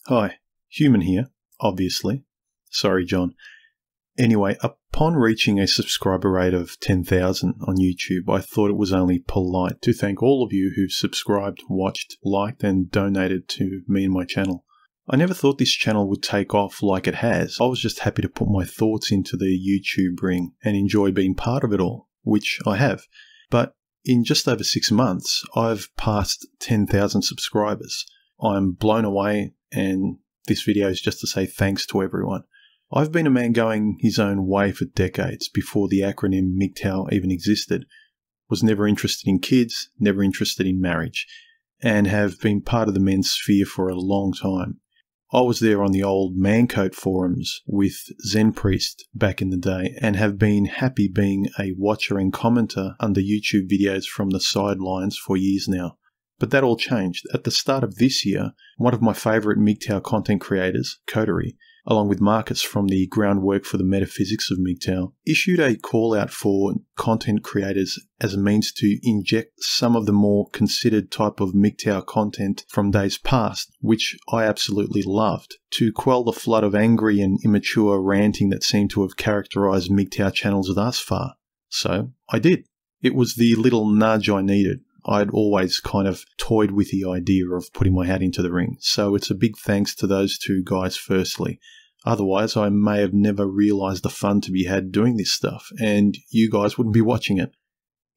Hi, human here, obviously. Sorry, John. Anyway, upon reaching a subscriber rate of 10,000 on YouTube, I thought it was only polite to thank all of you who've subscribed, watched, liked, and donated to me and my channel. I never thought this channel would take off like it has. I was just happy to put my thoughts into the YouTube ring and enjoy being part of it all, which I have. But in just over 6 months, I've passed 10,000 subscribers. I'm blown away, and this video is just to say thanks to everyone. I've been a man going his own way for decades before the acronym MGTOW even existed. Was never interested in kids, never interested in marriage, and have been part of the men's sphere for a long time. I was there on the old Mancoat forums with Zen Priest back in the day, and have been happy being a watcher and commenter under YouTube videos from the sidelines for years now. But that all changed. At the start of this year, one of my favourite MGTOW content creators, COTERIE, along with Marcus from the Groundwork for the Metaphysics of MGTOW, issued a call out for content creators as a means to inject some of the more considered type of MGTOW content from days past, which I absolutely loved, to quell the flood of angry and immature ranting that seemed to have characterised MGTOW channels thus far. So I did. It was the little nudge I needed. I'd always kind of toyed with the idea of putting my hat into the ring, so it's a big thanks to those two guys firstly. Otherwise, I may have never realised the fun to be had doing this stuff, and you guys wouldn't be watching it.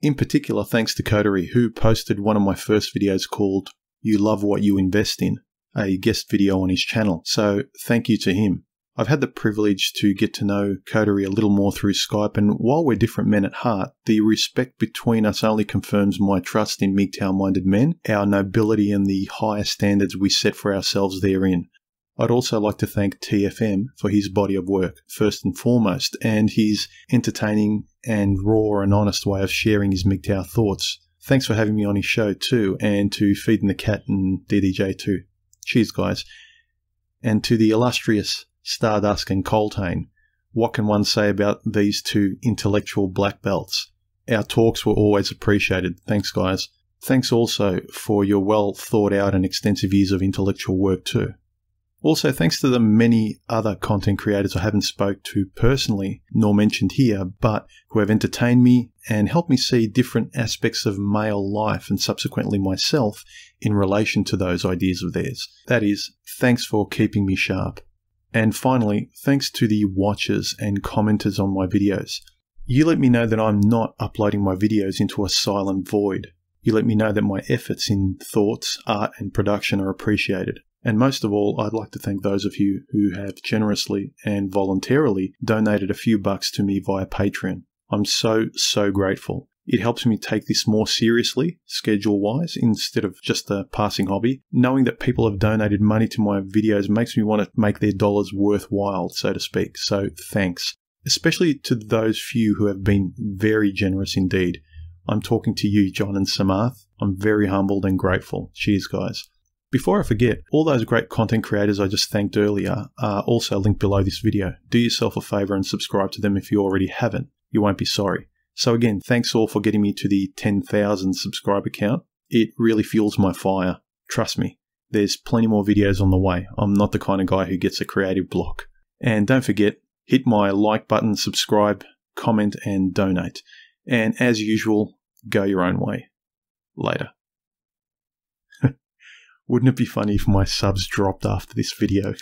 In particular, thanks to COTERIE, who posted one of my first videos called You Love What You Invest In, a guest video on his channel, so thank you to him. I've had the privilege to get to know COTERIE a little more through Skype, and while we're different men at heart, the respect between us only confirms my trust in MGTOW-minded men, our nobility, and the higher standards we set for ourselves therein. I'd also like to thank TFM for his body of work, first and foremost, and his entertaining and raw and honest way of sharing his MGTOW thoughts. Thanks for having me on his show too, and to Feeding the Cat and DDJ too. Cheers, guys. And to the illustrious STARDUSK and COLTTAINE, what can one say about these two intellectual black belts? Our talks were always appreciated. Thanks, guys. Thanks also for your well thought out and extensive years of intellectual work too. Also, thanks to the many other content creators I haven't spoke to personally, nor mentioned here, but who have entertained me and helped me see different aspects of male life and subsequently myself in relation to those ideas of theirs. That is, thanks for keeping me sharp. And finally, thanks to the watchers and commenters on my videos. You let me know that I'm not uploading my videos into a silent void. You let me know that my efforts in thoughts, art and production are appreciated. And most of all, I'd like to thank those of you who have generously and voluntarily donated a few bucks to me via Patreon. I'm so grateful. It helps me take this more seriously, schedule-wise, instead of just a passing hobby. Knowing that people have donated money to my videos makes me want to make their dollars worthwhile, so to speak. So thanks. Especially to those few who have been very generous indeed. I'm talking to you, John and Samarth. I'm very humbled and grateful. Cheers, guys. Before I forget, all those great content creators I just thanked earlier are also linked below this video. Do yourself a favour and subscribe to them if you already haven't. You won't be sorry. So again, thanks all for getting me to the 10,000 subscriber count. It really fuels my fire. Trust me, there's plenty more videos on the way. I'm not the kind of guy who gets a creative block. And don't forget, hit my like button, subscribe, comment and donate. And as usual, go your own way. Later. Wouldn't it be funny if my subs dropped after this video?